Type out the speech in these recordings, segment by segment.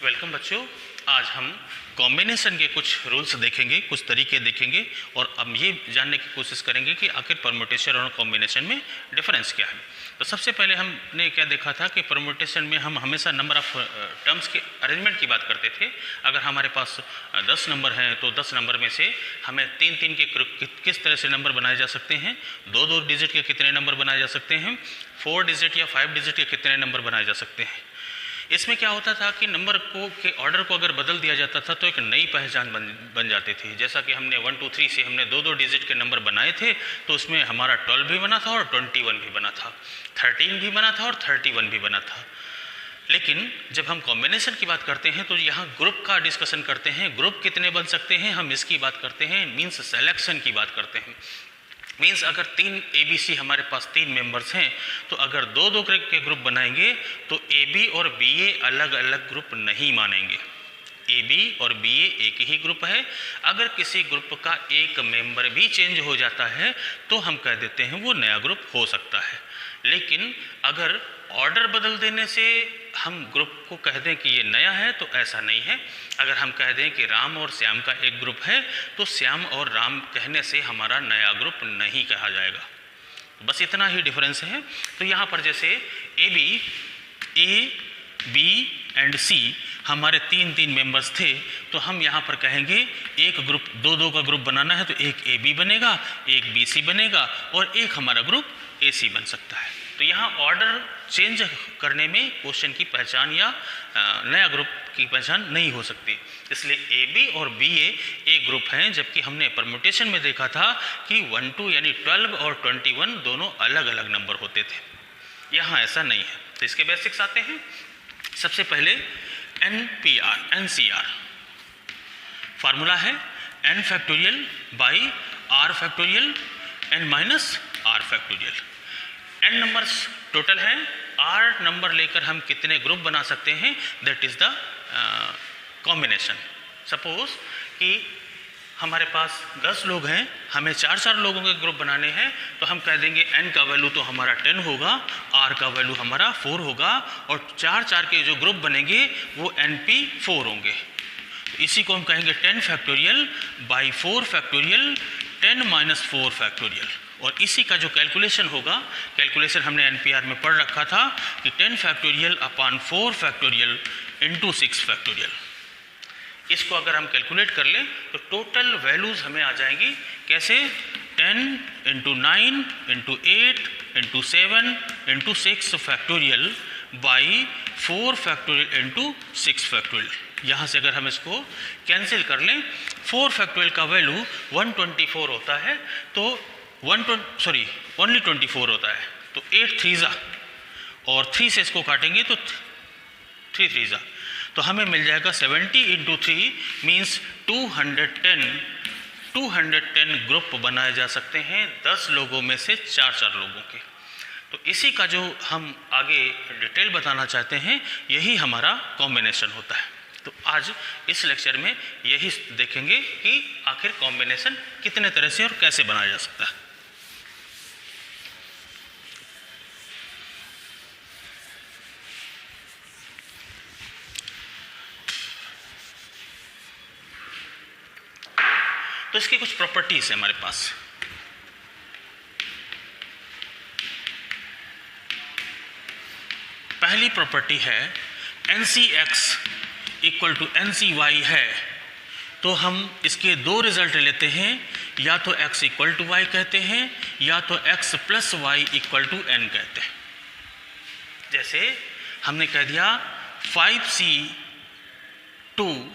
Welcome बच्चों। आज हम कॉम्बिनेशन के कुछ रूल्स देखेंगे, कुछ तरीके देखेंगे और अब ये जानने की कोशिश करेंगे कि आखिर परम्यूटेशन और कॉम्बिनेशन में डिफरेंस क्या है। तो सबसे पहले हमने क्या देखा था कि परम्यूटेशन में हम हमेशा नंबर ऑफ टर्म्स के अरेंजमेंट की बात करते थे। अगर हमारे पास 10 नंबर हैं तो 10 नंबर में से हमें 3-3 के किस तरह से नंबर बनाए जा सकते हैं, 2-2 डिजिट के कितने नंबर बनाए जा सकते हैं, 4 डिजिट या 5 डिजिट के कितने नंबर बनाए जा सकते हैं। इसमें क्या होता था कि नंबर को के ऑर्डर को अगर बदल दिया जाता था तो एक नई पहचान बन जाती थी। जैसा कि हमने 1 2 3 से हमने 2-2 डिजिट के नंबर बनाए थे, तो उसमें हमारा 12 भी बना था और 21 भी बना था, 13 भी बना था और 31 भी बना था। लेकिन जब हम कॉम्बिनेशन की बात करते हैं तो यहाँ ग्रुप का डिस्कशन करते हैं। ग्रुप कितने बन सकते हैं हम इसकी बात करते हैं, मीन्स सेलेक्शन की बात करते हैं। मीन्स अगर 3 ABC हमारे पास 3 मेंबर्स हैं तो अगर 2-2 के ग्रुप बनाएंगे तो AB और BA अलग अलग ग्रुप नहीं मानेंगे। AB और BA एक ही ग्रुप है। अगर किसी ग्रुप का एक मेंबर भी चेंज हो जाता है तो हम कह देते हैं वो नया ग्रुप हो सकता है। लेकिन अगर ऑर्डर बदल देने से हम ग्रुप को कह दें कि ये नया है तो ऐसा नहीं है। अगर हम कह दें कि राम और श्याम का एक ग्रुप है तो श्याम और राम कहने से हमारा नया ग्रुप नहीं कहा जाएगा। बस इतना ही डिफरेंस है। तो यहाँ पर जैसे A, B एंड C हमारे 3-3 मेंबर्स थे तो हम यहाँ पर कहेंगे एक ग्रुप 2-2 का ग्रुप बनाना है तो एक AB बनेगा, एक BC बनेगा और एक हमारा ग्रुप AC बन सकता है। तो यहाँ ऑर्डर चेंज करने में क्वेश्चन की पहचान या नया ग्रुप की पहचान नहीं हो सकती। इसलिए AB और BA एक ग्रुप हैं, जबकि हमने परम्यूटेशन में देखा था कि 1-2 यानी 12 और 21 दोनों अलग अलग नंबर होते थे। यहाँ ऐसा नहीं है। तो इसके बेसिक्स आते हैं। सबसे पहले NCR फार्मूला है n factorial by r factorial n minus r factorial. n numbers total हैं, r नंबर लेकर हम कितने ग्रुप बना सकते हैं, that is the combination. Suppose कि हमारे पास 10 लोग हैं, हमें 4-4 लोगों के ग्रुप बनाने हैं तो हम कह देंगे n का वैल्यू तो हमारा 10 होगा, r का वैल्यू हमारा 4 होगा और 4-4 के जो ग्रुप बनेंगे वो NP4 होंगे। तो इसी को हम कहेंगे 10 factorial by 4 factorial 10 minus 4 factorial. और इसी का जो कैलकुलेशन होगा, कैलकुलेशन हमने NPR में पढ़ रखा था कि 10 factorial upon 4 factorial into 6 factorial. इसको अगर हम कैलकुलेट कर लें तो टोटल वैल्यूज़ हमें आ जाएंगी कैसे, 10 into 9 into 8 into 7 into 6 factorial by 4 factorial into 6 factorial. यहाँ से अगर हम इसको कैंसिल कर लें, 4 फैक्टोरियल का वैल्यू 124 होता है तो ओनली 24 होता है तो 8 3 और 3 से इसको काटेंगे तो 3 3 तो हमें मिल जाएगा 70 इंटू 3 मीन्स 210 ग्रुप बनाए जा सकते हैं 10 लोगों में से 4-4 लोगों के। तो इसी का जो हम आगे डिटेल बताना चाहते हैं यही हमारा कॉम्बिनेशन होता है। तो आज इस लेक्चर में यही देखेंगे कि आखिर कॉम्बिनेशन कितने तरह से और कैसे बनाया जा सकता है। तो इसकी कुछ प्रॉपर्टीज है हमारे पास। पहली प्रॉपर्टी है NCX इक्वल टू NCY है तो हम इसके 2 रिजल्ट लेते हैं, या तो x इक्वल टू y कहते हैं या तो x plus y equal to n कहते हैं। जैसे हमने कह दिया 5C2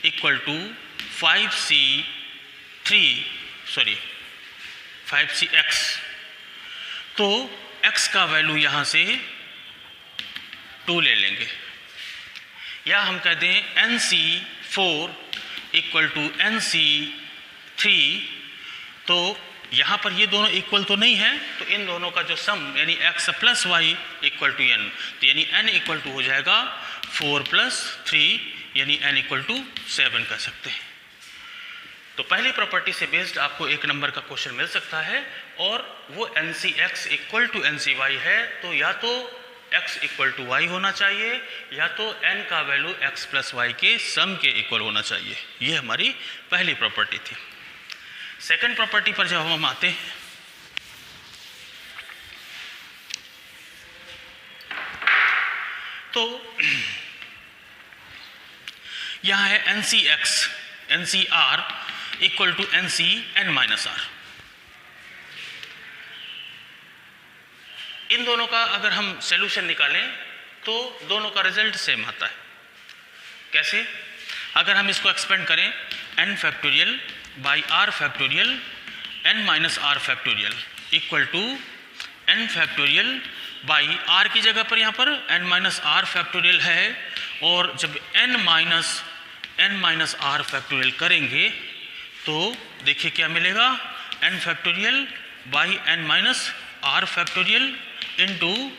इक्वल टू 5CX, तो x का वैल्यू यहाँ से 2 ले लेंगे। या हम कह दें NC4 इक्वल टू NC3, तो यहाँ पर ये दोनों इक्वल तो नहीं है तो इन दोनों का जो सम यानी x plus Y equal to n, तो यानी n इक्वल टू हो जाएगा 4 प्लस 3 यानी n इक्वल टू 7 कह सकते हैं। तो पहली प्रॉपर्टी से बेस्ड आपको एक नंबर का क्वेश्चन मिल सकता है और वो NCX इक्वल टू NCY है तो या तो x इक्वल टू वाई होना चाहिए या तो n का वैल्यू x प्लस वाई के सम के इक्वल होना चाहिए। ये हमारी पहली प्रॉपर्टी थी। सेकंड प्रॉपर्टी पर जब हम आते हैं तो यहाँ है NCR equal to NCn minus r. इन दोनों का अगर हम सॉल्यूशन निकालें तो दोनों का रिजल्ट सेम आता है। कैसे? अगर हम इसको एक्सपेंड करें n factorial by r factorial n minus R factorial equal to n factorial by r की जगह पर यहाँ पर n माइनस आर फैक्टोरियल है, और जब n माइनस आर फैक्टोरियल करेंगे तो देखिए क्या मिलेगा, n factorial by n minus R factorial into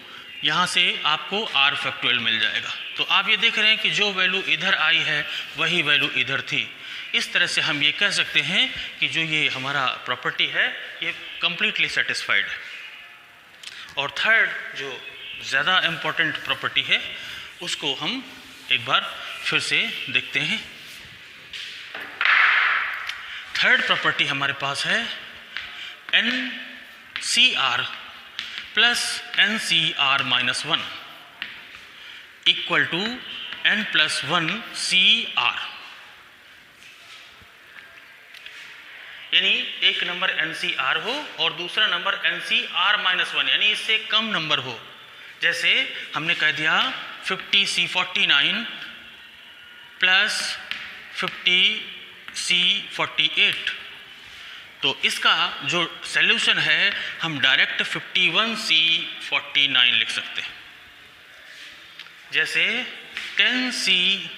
यहाँ से आपको r फैक्टोरियल मिल जाएगा। तो आप ये देख रहे हैं कि जो वैल्यू इधर आई है वही वैल्यू इधर थी। इस तरह से हम ये कह सकते हैं कि जो ये हमारा प्रॉपर्टी है ये कंप्लीटली सेटिस्फाइड है। और थर्ड जो ज़्यादा इम्पोर्टेंट प्रॉपर्टी है उसको हम एक बार फिर से देखते हैं। थर्ड प्रॉपर्टी हमारे पास है NCR plus NCR minus 1 equal to n plus 1 CR। यानी एक नंबर NCR हो और दूसरा नंबर NCR माइनस 1 यानी इससे कम नंबर हो। जैसे हमने कह दिया 50C49 प्लस 50C48, तो इसका जो सॉल्यूशन है हम डायरेक्ट 51C49 लिख सकते हैं। जैसे 10C3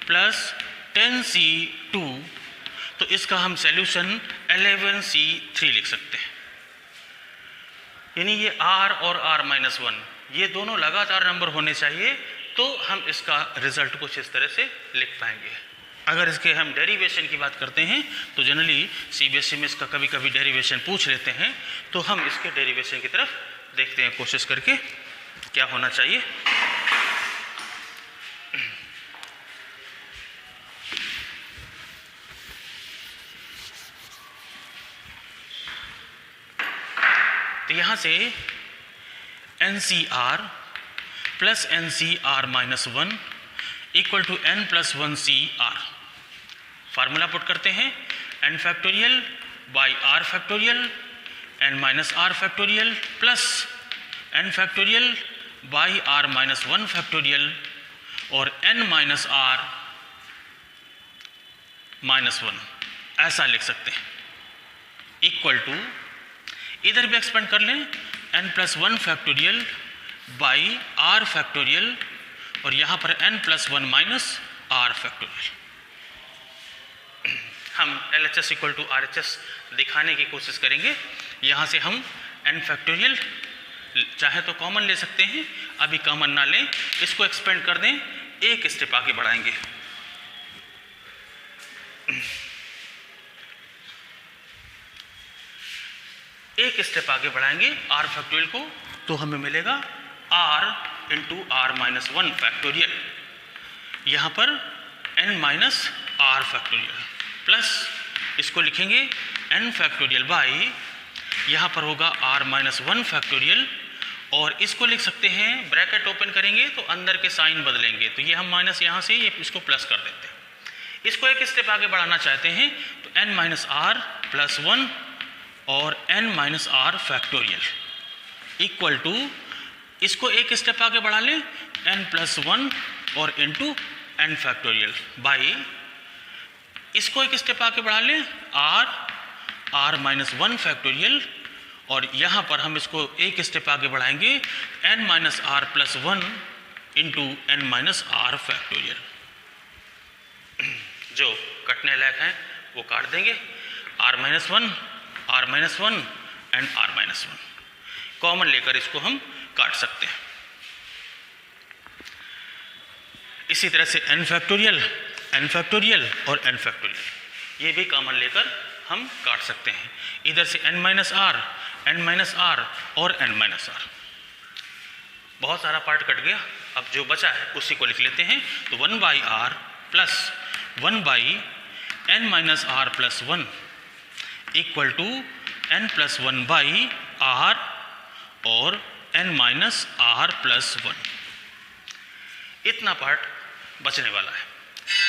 प्लस 10C2, तो इसका हम सॉल्यूशन 11C3 लिख सकते हैं। यानी ये R और R माइनस 1 ये दोनों लगातार नंबर होने चाहिए तो हम इसका रिजल्ट कुछ इस तरह से लिख पाएंगे। अगर इसके हम डेरिवेशन की बात करते हैं तो जनरली CBSE में इसका कभी कभी डेरिवेशन पूछ लेते हैं, तो हम इसके डेरिवेशन की तरफ देखते हैं कोशिश करके क्या होना चाहिए। तो यहाँ से NCR plus NCR minus 1 equal to n plus 1 CR। Formula put करते हैं n factorial by r factorial n minus r factorial plus n factorial by r minus 1 factorial और n माइनस r माइनस 1 ऐसा लिख सकते हैं equal to, इधर भी expand कर लें n plus 1 factorial by r factorial और यहाँ पर n plus 1 minus r factorial. हम LHS इक्वल टू RHS दिखाने की कोशिश करेंगे। यहाँ से हम n फैक्टोरियल चाहे तो कॉमन ले सकते हैं, अभी कॉमन ना लें, इसको एक्सपेंड कर दें, एक स्टेप आगे बढ़ाएंगे। एक स्टेप आगे बढ़ाएंगे r फैक्टोरियल को, तो हमें मिलेगा r into r minus 1 factorial, यहाँ पर n minus r factorial plus इसको लिखेंगे n फैक्टोरियल बाई यहाँ पर होगा r माइनस 1 फैक्टोरियल और इसको लिख सकते हैं, ब्रैकेट ओपन करेंगे तो अंदर के साइन बदलेंगे, तो ये हम माइनस यहाँ से ये इसको प्लस कर देते हैं। इसको एक स्टेप आगे बढ़ाना चाहते हैं तो n माइनस r प्लस 1 और n minus r factorial equal to, इसको एक स्टेप आगे बढ़ा लें n प्लस 1 और इंटू n फैक्टोरियल बाई इसको एक स्टेप आगे बढ़ा लें r माइनस 1 फैक्टोरियल और यहाँ पर हम इसको एक स्टेप आगे बढ़ाएंगे n minus r plus 1 into n minus r factorial. जो कटने लायक हैं वो काट देंगे, r minus 1 and r minus 1 common लेकर इसको हम काट सकते हैं। इसी तरह से n फैक्टोरियल और n फैक्टोरियल ये भी कॉमन लेकर हम काट सकते हैं। इधर से n minus r n minus R और n माइनस आर। बहुत सारा पार्ट कट गया, अब जो बचा है उसी को लिख लेते हैं। तो 1 by R plus 1 by n minus R plus 1 equal to n plus 1 by R और n माइनस आर प्लस 1। इतना पार्ट बचने वाला है।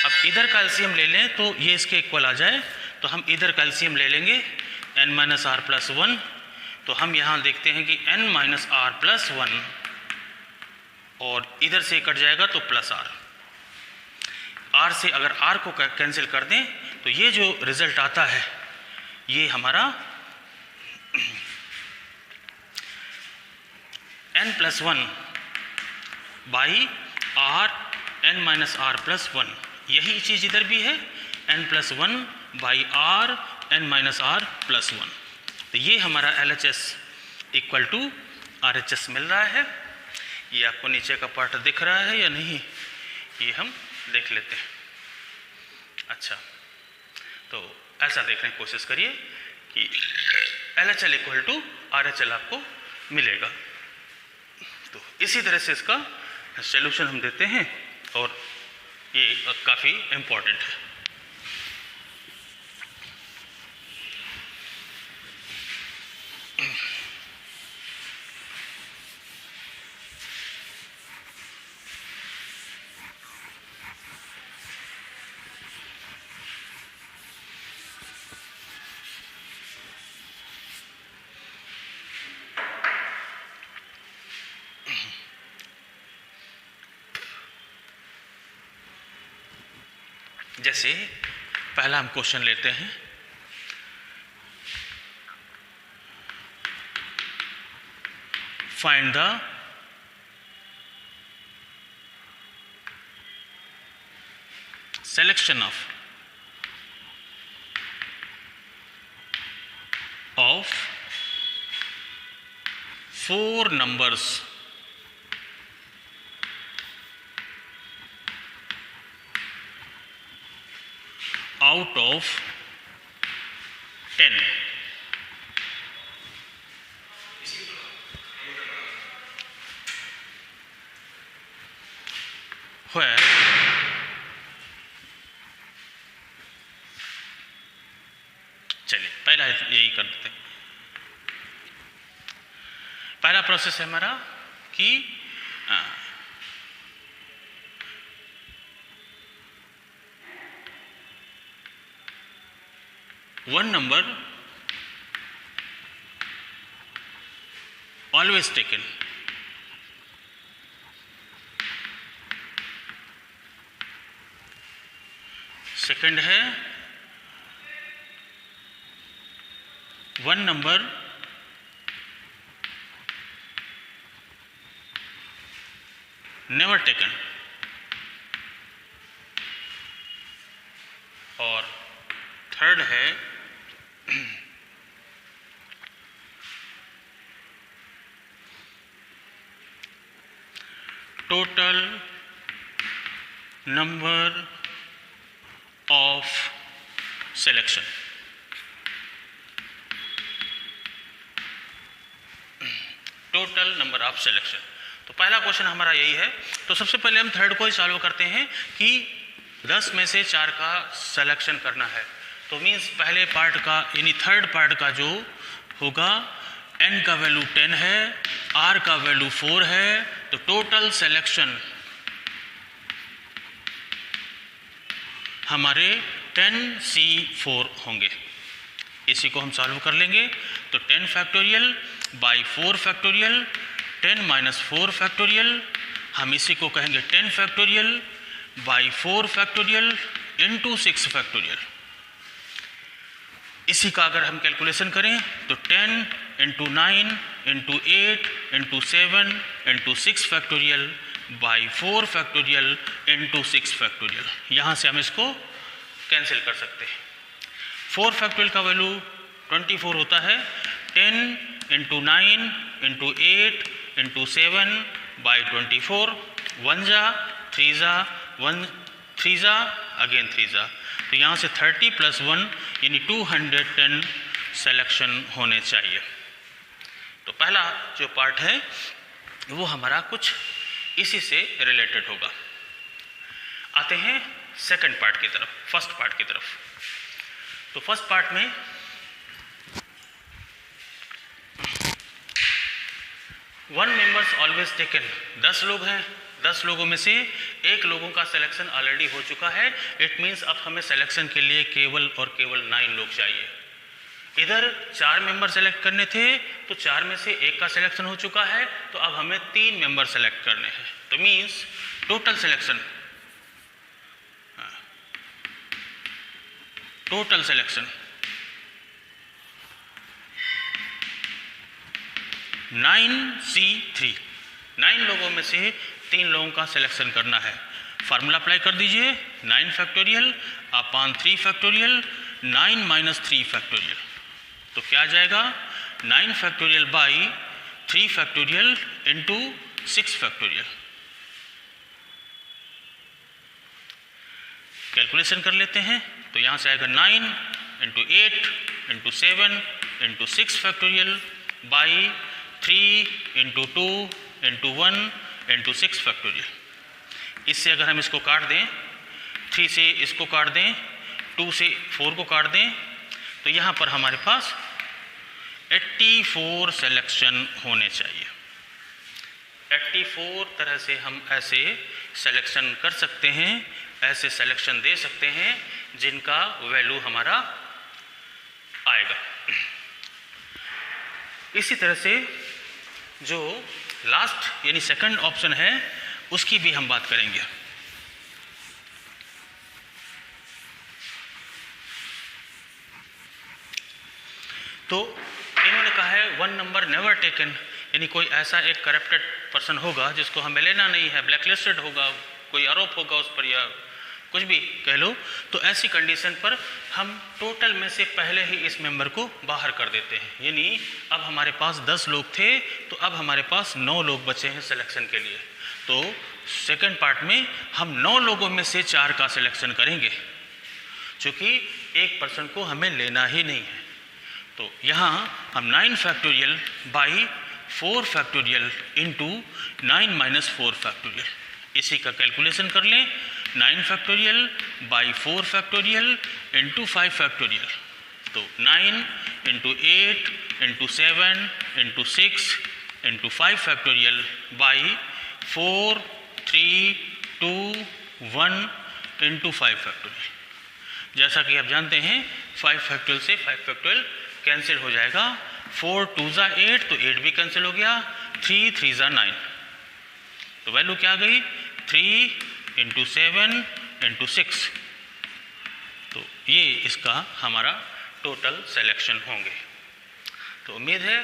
अब इधर का एलसीएम ले लें तो ये इसके इक्वल आ जाए, तो हम इधर का एलसीएम ले लेंगे n माइनस आर प्लस 1। तो हम यहाँ देखते हैं कि n माइनस आर प्लस 1 और इधर से कट जाएगा तो प्लस आर। आर से अगर आर को कैंसिल कर दें तो ये जो रिजल्ट आता है ये हमारा n plus 1 by R n minus R plus 1। यही चीज़ इधर भी है, n plus 1 by R n minus R plus 1। तो ये हमारा LHS इक्वल टू RHS मिल रहा है। ये आपको नीचे का पार्ट दिख रहा है या नहीं, ये हम देख लेते हैं। अच्छा, तो ऐसा देखने की कोशिश करिए कि LHL इक्वल टू RHL आपको मिलेगा। तो इसी तरह से इसका सॉल्यूशन हम देते हैं और ये काफ़ी इम्पोर्टेंट है। जैसे पहला हम क्वेश्चन लेते हैं, find the selection of 4 numbers out of 10 where चलिए पहला यही कर देते हैं। पहला प्रोसेस है हमारा कि one number always taken, second है one number never taken, और थर्ड है total number of selection। Total number of selection. तो पहला क्वेश्चन हमारा यही है। तो सबसे पहले हम थर्ड को ही सॉल्व करते हैं कि 10 में से 4 का सिलेक्शन करना है। तो मीन्स पहले पार्ट का यानी थर्ड पार्ट का जो होगा n का वैल्यू 10 है, r का वैल्यू 4 है, तो टोटल सिलेक्शन हमारे 10C4 होंगे। इसी को हम सॉल्व कर लेंगे। तो 10 factorial by 4 factorial 10 minus 4 factorial, हम इसी को कहेंगे 10 factorial by 4 factorial into 6 factorial. इसी का अगर हम कैलकुलेशन करें तो 10 into 9 into 8 into 7 into 6 factorial by 4 factorial into 6 factorial. यहाँ से हम इसको कैंसिल कर सकते हैं। 4 फैक्टोरियल का वैल्यू 24 होता है। 10 इंटू 9 इंटू 8 इंटू 7 बाई 24, 1 जा 3 जा 1 3 जा अगेन 3 जा, तो यहाँ से 30 प्लस 1 यानी 210 सिलेक्शन होने चाहिए। पहला जो पार्ट है वो हमारा कुछ इसी से रिलेटेड होगा। आते हैं सेकंड पार्ट की तरफ, फर्स्ट पार्ट की तरफ। तो फर्स्ट पार्ट में वन मेंबर्स ऑलवेज टेकन, 10 लोग हैं, 10 लोगों में से एक लोगों का सिलेक्शन ऑलरेडी हो चुका है। इट मीन्स अब हमें सिलेक्शन के लिए केवल और केवल 9 लोग चाहिए। इधर 4 मेंबर सेलेक्ट करने थे तो 4 में से एक का सिलेक्शन हो चुका है, तो अब हमें 3 मेंबर सेलेक्ट करने हैं। तो मीन्स टोटल सिलेक्शन 9C3, 9 लोगों में से 3 लोगों का सिलेक्शन करना है। फार्मूला अप्लाई कर दीजिए, 9 factorial upon 3 factorial 9 minus 3 factorial. तो क्या आ जाएगा 9 factorial by 3 factorial into 6 factorial. Calculation कर लेते हैं। तो यहाँ से आएगा 9 into 8 into 7 into 6 factorial by 3 into 2 into 1 into 6 factorial. इससे अगर हम इसको काट दें, 3 से इसको काट दें, 2 से 4 को काट दें, तो यहाँ पर हमारे पास 84 सिलेक्शन होने चाहिए। 84 तरह से हम ऐसे सिलेक्शन कर सकते हैं, ऐसे सिलेक्शन दे सकते हैं जिनका वैल्यू हमारा आएगा। इसी तरह से जो लास्ट यानी सेकंड ऑप्शन है उसकी भी हम बात करेंगे। तो इन्होंने कहा है 1 नंबर नेवर टेकन, यानी कोई ऐसा एक करप्टेड पर्सन होगा जिसको हमें लेना नहीं है, ब्लैकलिस्टेड होगा, कोई आरोप होगा उस पर या कुछ भी कह लो, तो ऐसी कंडीशन पर हम टोटल में से पहले ही इस मेंबर को बाहर कर देते हैं। यानी अब हमारे पास 10 लोग थे तो अब हमारे पास 9 लोग बचे हैं सिलेक्शन के लिए। तो सेकंड पार्ट में हम 9 लोगों में से 4 का सिलेक्शन करेंगे, क्योंकि एक पर्सन को हमें लेना ही नहीं है। तो यहाँ हम 9 factorial by 4 factorial into 9 minus 4 factorial, इसी का कैलकुलेशन कर लें। 9 factorial by 4 factorial into 5 factorial, तो 9 into 8 into 7 into 6 into 5 factorial by 4 3 2 1 into 5 factorial. जैसा कि आप जानते हैं 5 फैक्टोरियल से 5 फैक्टोरियल कैंसिल हो जाएगा। 4 2 ज़ा 8, तो 8 भी कैंसिल हो गया। 3 3 ज़ा 9, तो वैल्यू क्या आ गई 3 इंटू 7 इंटू 6। तो ये इसका हमारा टोटल सिलेक्शन होंगे। तो उम्मीद है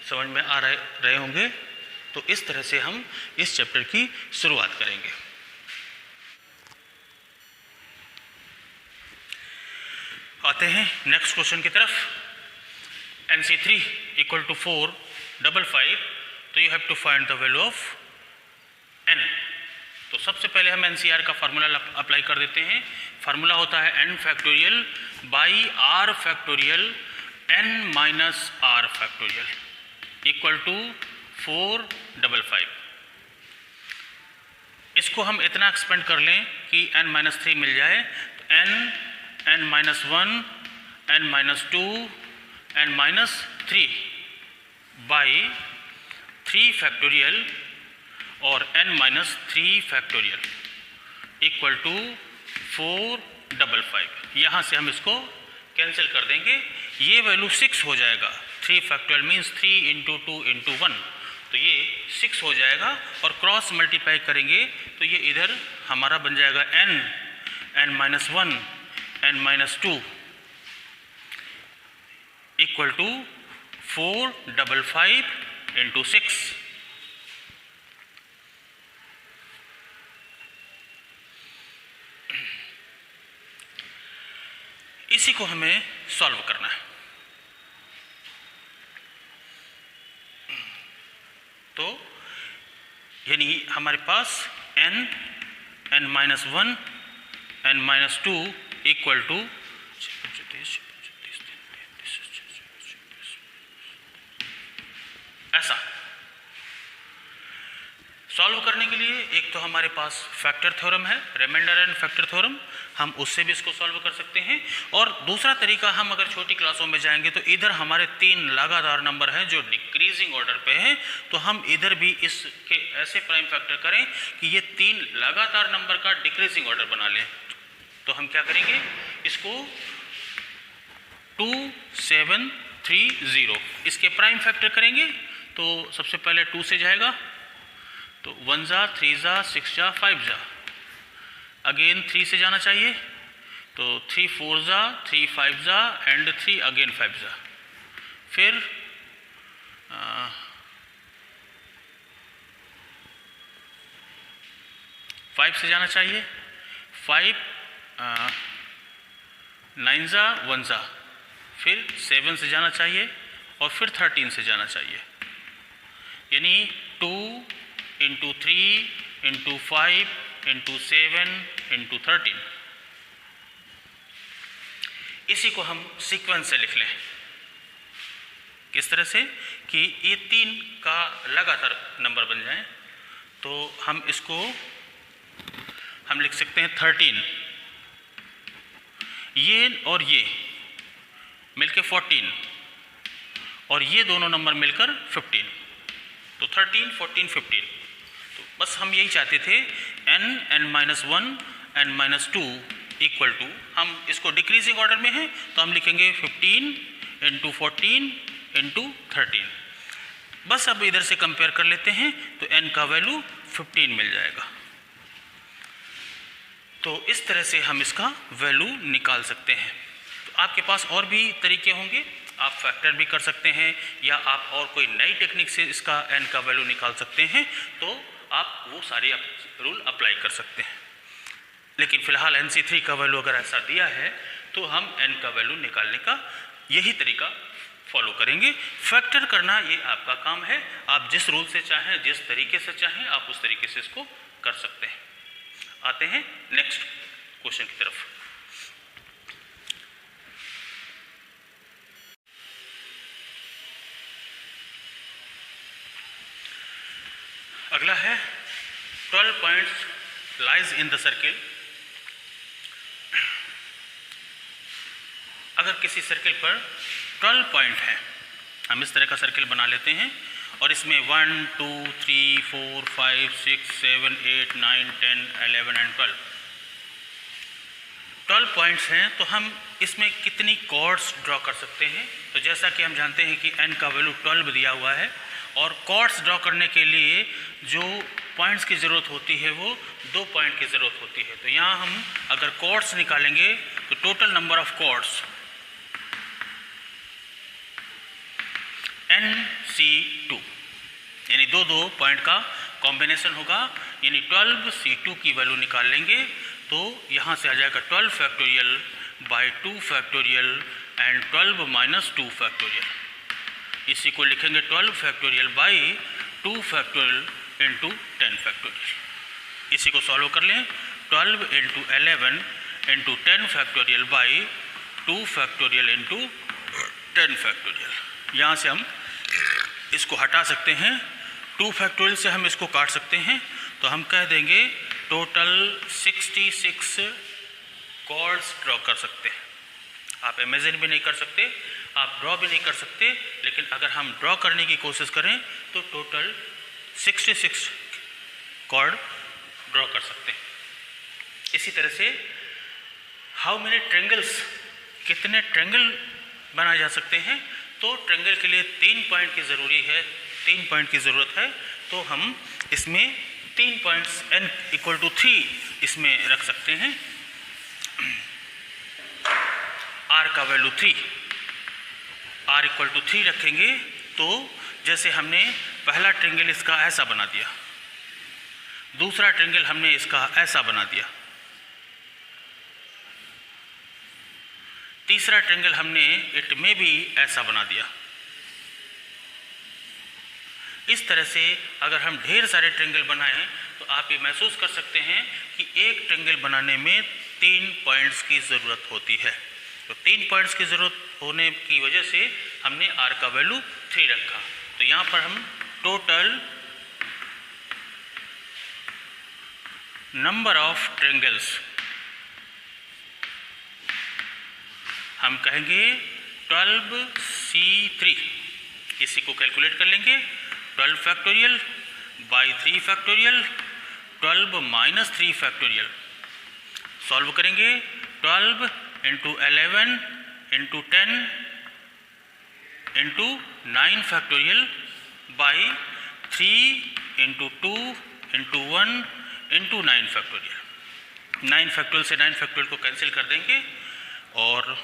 समझ में आ रहे होंगे। तो इस तरह से हम इस चैप्टर की शुरुआत करेंगे। आते हैं नेक्स्ट क्वेश्चन की तरफ। NC3 इक्वल टू 4 5 5, तो you have to find the value of n। तो सबसे पहले हम NCR का फार्मूला अप्लाई कर देते हैं। फार्मूला होता है n factorial by r factorial n minus r factorial equal to 4 5 5। इसको हम इतना एक्सपेंड कर लें कि n माइनस 3 मिल जाए, तो n minus 1 n minus 2 n minus 3 by 3 factorial और n minus 3 factorial equal to 4 5 5। यहाँ से हम इसको कैंसिल कर देंगे, ये वैल्यू 6 हो जाएगा। 3 फैक्टोरियल मीन्स 3 इंटू 2 इंटू 1, तो ये 6 हो जाएगा। और क्रॉस मल्टीप्लाई करेंगे तो ये इधर हमारा बन जाएगा n minus 1 n minus 2 equal to 4 5 5 into 6। इसी को हमें सॉल्व करना है। तो यानी हमारे पास n minus 1 n minus 2 equal to ऐसा सॉल्व करने के लिए एक तो हमारे पास फैक्टर थ्योरम है, रिमाइंडर एंड फैक्टर थ्योरम, हम उससे भी इसको सॉल्व कर सकते हैं। और दूसरा तरीका, हम अगर छोटी क्लासों में जाएंगे तो इधर हमारे 3 लगातार नंबर हैं जो डिक्रीजिंग ऑर्डर पे हैं, तो हम इधर भी इसके ऐसे प्राइम फैक्टर करें कि ये 3 लगातार नंबर का डिक्रीजिंग ऑर्डर बना लें। तो हम क्या करेंगे, इसको 2 7 3 0 इसके प्राइम फैक्टर करेंगे। तो सबसे पहले 2 से जाएगा, तो 1 जा 3 जा 6 जा 5 जा, अगेन 3 से जाना चाहिए, तो 3 4 जा 3 5 जा एंड 3 अगेन 5 जा, फिर 5 से जाना चाहिए, 5 9 जा 1 जा, फिर 7 से जाना चाहिए और फिर 13 से जाना चाहिए, यानी 2 इंटू 3 इंटू 5 इंटू 7 इंटू 13। इसी को हम सीक्वेंस से लिख लें। किस तरह से कि ये 3 का लगातार नंबर बन जाए, तो हम इसको हम लिख सकते हैं 13, ये और ये मिलकर 14 और ये दोनों नंबर मिलकर 15, तो 13 14 15। तो बस हम यही चाहते थे, n-1 n-2 इक्वल टू, हम इसको डिक्रीजिंग ऑर्डर में है तो हम लिखेंगे 15 इंटू 14 इंटू 13। बस अब इधर से कंपेयर कर लेते हैं तो n का वैल्यू 15 मिल जाएगा। तो इस तरह से हम इसका वैल्यू निकाल सकते हैं। तो आपके पास और भी तरीके होंगे, आप फैक्टर भी कर सकते हैं या आप और कोई नई टेक्निक से इसका n का वैल्यू निकाल सकते हैं, तो आप वो सारे रूल अप्लाई कर सकते हैं। लेकिन फ़िलहाल NC3 का वैल्यू अगर ऐसा दिया है तो हम n का वैल्यू निकालने का यही तरीका फॉलो करेंगे। फैक्टर करना ये आपका काम है, आप जिस रूल से चाहें, जिस तरीके से चाहें, आप उस तरीके से इसको कर सकते हैं। आते हैं नेक्स्ट क्वेश्चन की तरफ। अगला है 12 points lies in the circle. अगर किसी सर्किल पर 12 पॉइंट हैं, हम इस तरह का सर्किल बना लेते हैं और इसमें 1 2 3 4 5 6 7 8 9 10 11 एंड 12 पॉइंट्स हैं, तो हम इसमें कितनी कॉर्ड्स ड्रॉ कर सकते हैं। तो जैसा कि हम जानते हैं कि n का वैल्यू 12 दिया हुआ है और कॉर्ड्स ड्रॉ करने के लिए जो पॉइंट्स की ज़रूरत होती है वो 2 पॉइंट की ज़रूरत होती है। तो यहाँ हम अगर कॉर्ड्स निकालेंगे तो total number of chords NC2, यानी 2 पॉइंट का कॉम्बिनेशन होगा, यानी 12 C2 की वैल्यू निकाल लेंगे तो यहाँ से आ जाएगा 12 factorial by 2 factorial and 12 minus 2 factorial. इसी को लिखेंगे 12 factorial by 2 factorial into 10 factorial. इसी को सॉल्व कर लें, 12 into 11 into 10 factorial by 2 factorial into 10 factorial. यहाँ से हम इसको हटा सकते हैं, 2 फैक्टोरियल से हम इसको काट सकते हैं, तो हम कह देंगे टोटल 66 कॉर्ड्स ड्रॉ कर सकते हैं। आप इमेजिन भी नहीं कर सकते, आप ड्रॉ भी नहीं कर सकते, लेकिन अगर हम ड्रॉ करने की कोशिश करें तो टोटल 66 कॉर्ड ड्रॉ कर सकते हैं। इसी तरह से हाउ मेनी ट्रायंगल्स, कितने ट्रायंगल बनाए जा सकते हैं। तो ट्रायंगल के लिए 3 पॉइंट की ज़रूरी है, 3 पॉइंट की ज़रूरत है, तो हम इसमें 3 पॉइंट्स n इक्वल टू 3 इसमें रख सकते हैं। r का वैल्यू 3, r इक्वल टू 3 रखेंगे तो जैसे हमने पहला ट्रायंगल इसका ऐसा बना दिया, दूसरा ट्रायंगल हमने इसका ऐसा बना दिया, तीसरा ट्रायंगल हमने इट में भी ऐसा बना दिया। इस तरह से अगर हम ढेर सारे ट्रायंगल बनाएं तो आप ये महसूस कर सकते हैं कि एक ट्रायंगल बनाने में 3 पॉइंट्स की ज़रूरत होती है। तो 3 पॉइंट्स की ज़रूरत होने की वजह से हमने r का वैल्यू 3 रखा तो यहाँ पर हम टोटल नंबर ऑफ ट्रायंगल्स हम कहेंगे 12C3, इसी को कैलकुलेट कर लेंगे 12 factorial by 3 factorial 12 minus 3 factorial, solve करेंगे 12 into 11 into 10 into 9 factorial by 3 into 2 into 1 into 9 factorial. 9 factorial से 9 फैक्टोरियल को कैंसिल कर देंगे और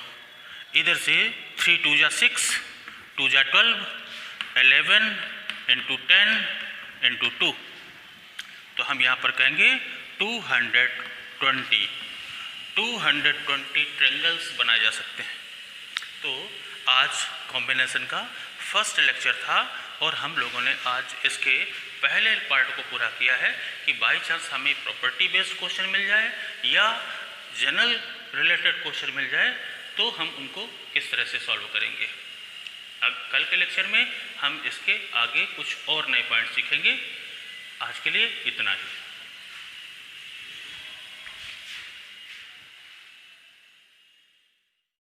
इधर से 3 2 जा 6, 2 जा 12, 11 इंटू 10 इंटू 2, तो हम यहाँ पर कहेंगे 220 ट्रायंगल्स बनाए जा सकते हैं। तो आज कॉम्बिनेशन का फर्स्ट लेक्चर था और हम लोगों ने आज इसके पहले पार्ट को पूरा किया है कि बाई चांस हमें प्रॉपर्टी बेस्ड क्वेश्चन मिल जाए या जनरल रिलेटेड क्वेश्चन मिल जाए तो हम उनको किस तरह से सॉल्व करेंगे। अब कल के लेक्चर में हम इसके आगे कुछ और नए पॉइंट सीखेंगे। आज के लिए इतना ही।